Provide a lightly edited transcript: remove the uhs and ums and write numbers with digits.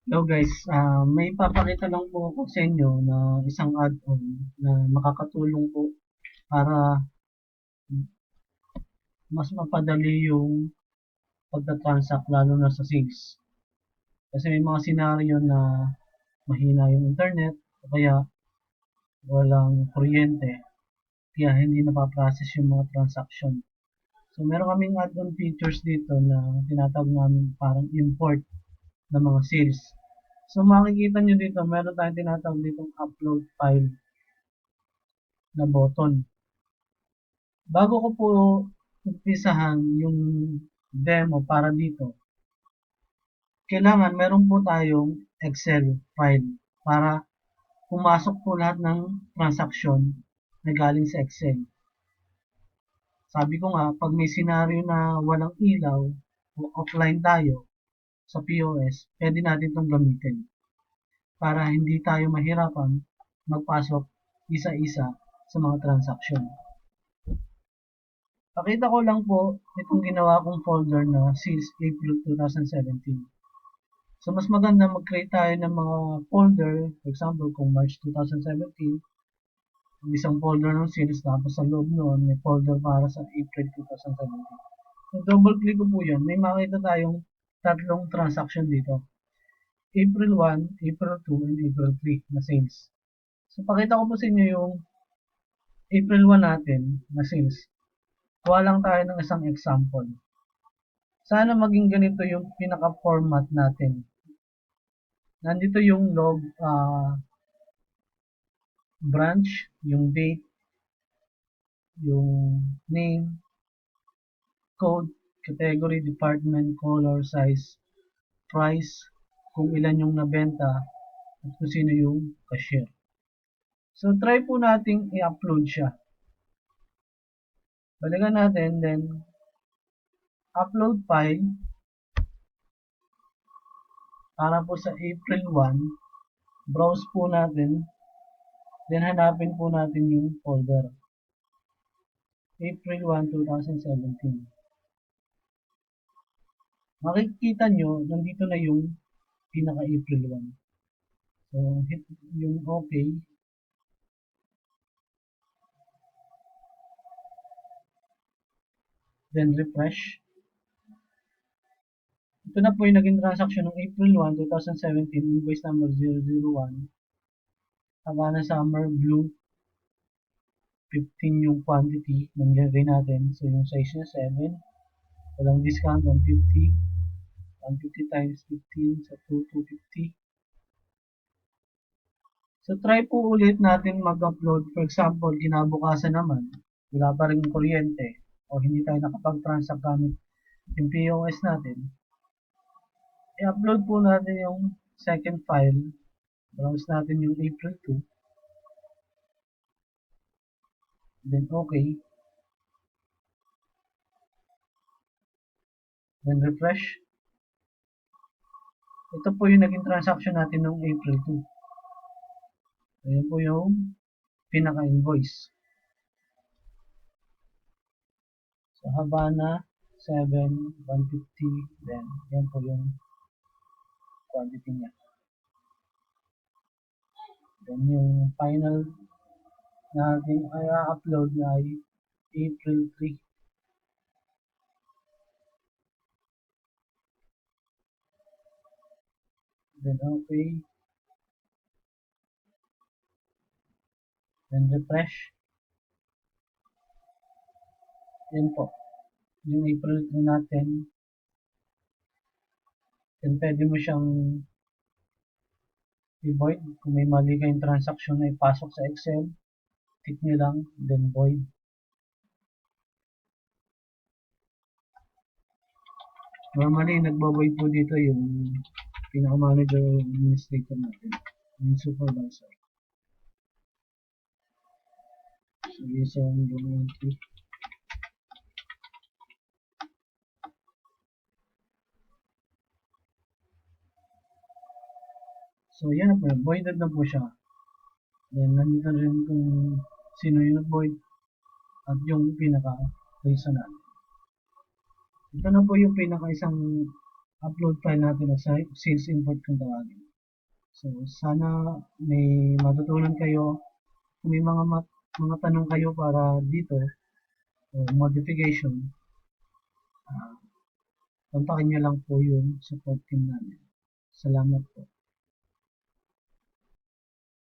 Hello guys, may papakita lang po ako sa inyo na isang add-on na makakatulong po para mas mapadali yung pagta-transact lalo na sa sales. Kasi may mga senaryo na mahina yung internet o kaya walang kuryente kaya hindi napaprocess yung mga transaction. So meron kaming add-on features dito na tinatawag namin parang import ng mga sales. So makikita nyo dito, meron tayong tinatawag ditong upload file na button. Bago ko po umpisahan yung demo para dito, kailangan meron po tayong Excel file para pumasok po lahat ng transaction na galing sa Excel. Sabi ko nga, pag may senaryo na walang ilaw o offline tayo sa POS, pwede natin itong gamitin para hindi tayo mahirapan magpasok isa-isa sa mga transaction. Pakita ko lang po itong ginawa kong folder na since April 2017. So, mas maganda mag-create tayo ng mga folder. For example, kung March 2017, isang folder ng sales tapos sa loob noon may folder para sa April 2017. So, double click ko po yan. May makita tayong tatlong transaction dito. April 1, April 2, and April 3 na sales. So, pakita ko po sa inyo yung April 1 natin na sales. Kuha lang tayo ng isang example. Sana maging ganito yung pinaka-format natin. Nandito yung log, branch, yung date, yung name, code, category, department, color, size, price, kung ilan yung nabenta, at kung sino yung cashier. So, try po nating i-upload siya. Balikan natin, then, upload file, para po sa April 1, browse po natin, then hanapin po natin yung folder. April 1, 2017. Makikita nyo, nandito na yung pinaka-April 1. So, hit yung okay. Then, refresh. Ito na po yung naging transaction ng April 1, 2017, invoice number 001. Havana Summer Blue, 15 yung quantity na nilagay natin. So, yung size niya 7. Walang discount, 150. 150 times 15 sa 250. So, try po ulit natin mag-upload. For example, kinabukasan naman, wala pa rin kuryente o hindi tayo nakapag-transact gamit yung POS natin. I-upload po natin yung second file. Browse natin yung April 2. Then, okay. Then, refresh. Ito po yung naging transaction natin noong April 2. Ayan po yung pinaka-invoice. So, Havana 7, 150. Then, yan po yung quantity niya. Then, yung final natin ay upload na ay April 3. Then, okay. Then, refresh. Yan po. Yung April 3 natin. Then, pwede mo siyang i-void. Kung may mali kayong transaction na ipasok sa Excel, tick nyo lang, then void. Normally, nagbo-void po dito yung pinaka-manager o administrator natin, yung supervisor. So, isang entry. So, yan po, voided na po siya. Then, nandito rin kung sino yung nag-void at yung pinaka-reason natin. Ito na po yung pinaka-isang upload file natin na sales import kung tawagin. So, sana may matutunan kayo. Kung may mga tanong kayo para dito, o modification, kontakin nyo lang po yung support team namin. Salamat po.